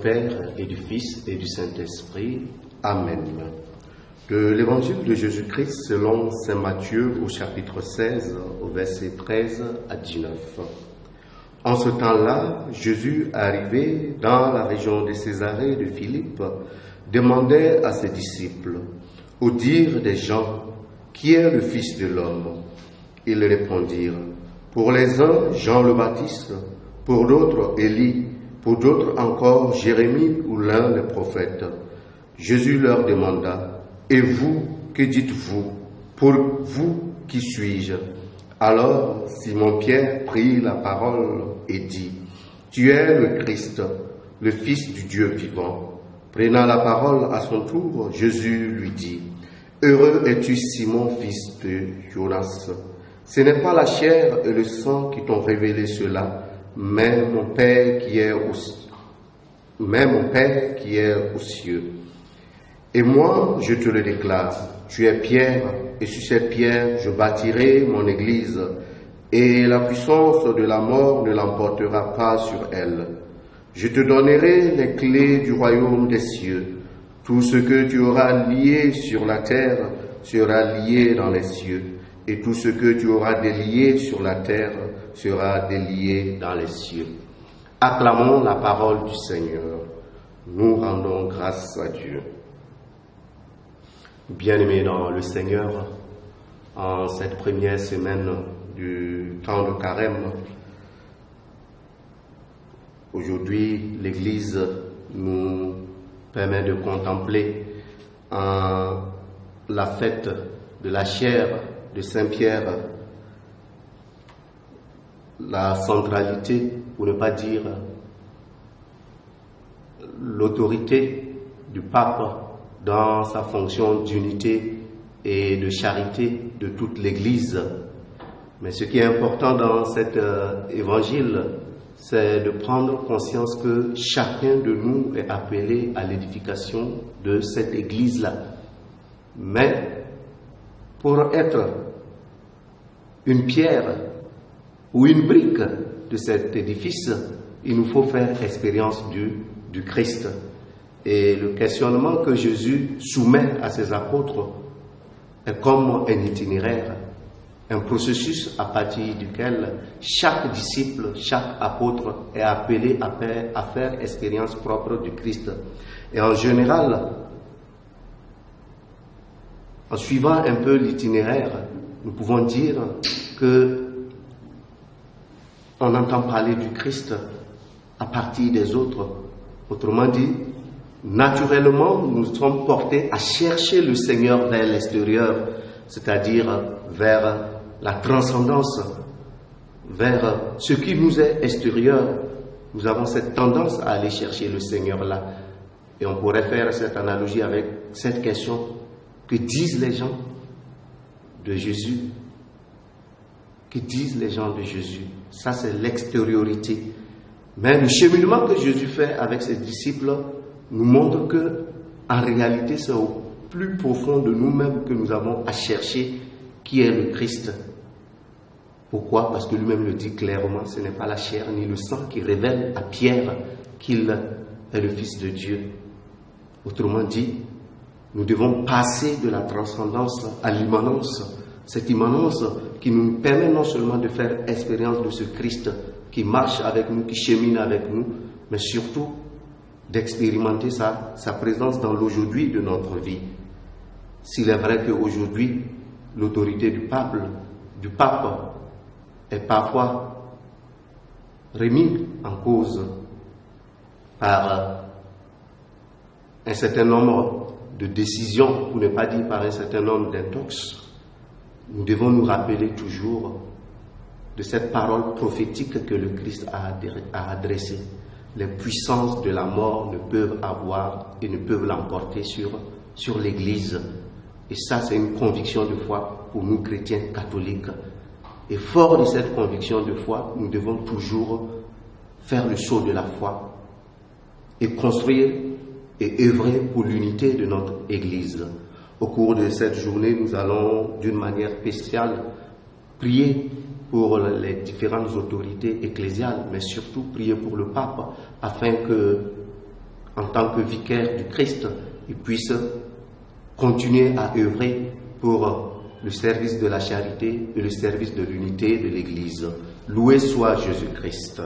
Père et du Fils et du Saint-Esprit. Amen. De l'Évangile de Jésus-Christ selon saint Matthieu au chapitre 16, au verset 13 à 19. En ce temps-là, Jésus, arrivé dans la région de Césarée de Philippe, demandait à ses disciples, au dire des gens, qui est le Fils de l'homme? Ils répondirent, pour les uns, Jean le Baptiste, pour d'autres, Élie, pour d'autres encore, Jérémie ou l'un des prophètes. Jésus leur demanda, et vous, que dites-vous? Pour vous, qui suis-je? Alors Simon-Pierre prit la parole et dit, tu es le Christ, le Fils du Dieu vivant. Prenant la parole à son tour, Jésus lui dit, heureux es-tu Simon, fils de Jonas. Ce n'est pas la chair et le sang qui t'ont révélé cela, mais mon Père qui est aux cieux. Et moi, je te le déclare, tu es Pierre, et sur cette pierre, je bâtirai mon église, et la puissance de la mort ne l'emportera pas sur elle. Je te donnerai les clés du royaume des cieux. Tout ce que tu auras lié sur la terre sera lié dans les cieux, et tout ce que tu auras délié sur la terre sera délié dans les cieux. Acclamons la parole du Seigneur. Nous rendons grâce à Dieu. Bien-aimés dans le Seigneur, en cette première semaine du temps de carême, aujourd'hui l'Église nous permet de contempler la fête de la chair de Saint-Pierre, la centralité, pour ne pas dire l'autorité du pape dans sa fonction d'unité et de charité de toute l'Église. Mais ce qui est important dans cet évangile, c'est de prendre conscience que chacun de nous est appelé à l'édification de cette Église-là. Mais pour être une pierre ou une brique de cet édifice, il nous faut faire expérience du Christ. Et le questionnement que Jésus soumet à ses apôtres est comme un itinéraire, un processus à partir duquel chaque disciple, chaque apôtre est appelé à faire expérience propre du Christ. Et en général, en suivant un peu l'itinéraire, nous pouvons dire que on entend parler du Christ à partir des autres. Autrement dit, naturellement, nous sommes portés à chercher le Seigneur vers l'extérieur, c'est-à-dire vers la transcendance, vers ce qui nous est extérieur. Nous avons cette tendance à aller chercher le Seigneur là. Et on pourrait faire cette analogie avec cette question, que disent les gens de Jésus? Que disent les gens de Jésus? Ça, c'est l'extériorité. Mais le cheminement que Jésus fait avec ses disciples nous montre que, en réalité, c'est au plus profond de nous-mêmes que nous avons à chercher qui est le Christ. Pourquoi? Parce que lui-même le dit clairement, ce n'est pas la chair ni le sang qui révèle à Pierre qu'il est le Fils de Dieu. Autrement dit, nous devons passer de la transcendance à l'immanence. Cette immanence qui nous permet non seulement de faire expérience de ce Christ qui marche avec nous, qui chemine avec nous, mais surtout d'expérimenter sa présence dans l'aujourd'hui de notre vie. S'il est vrai qu'aujourd'hui, l'autorité du pape est parfois remise en cause par un certain nombre de décisions, pour ne pas dire par un certain nombre d'intox, nous devons nous rappeler toujours de cette parole prophétique que le Christ a adressée. Les puissances de la mort ne peuvent avoir et ne peuvent l'emporter sur l'Église. Et ça, c'est une conviction de foi pour nous chrétiens catholiques. Et fort de cette conviction de foi, nous devons toujours faire le saut de la foi et construire et œuvrer pour l'unité de notre Église. Au cours de cette journée, nous allons d'une manière spéciale prier pour les différentes autorités ecclésiales, mais surtout prier pour le pape, afin que en tant que vicaire du Christ, il puisse continuer à œuvrer pour le service de la charité et le service de l'unité de l'Église. Loué soit Jésus-Christ.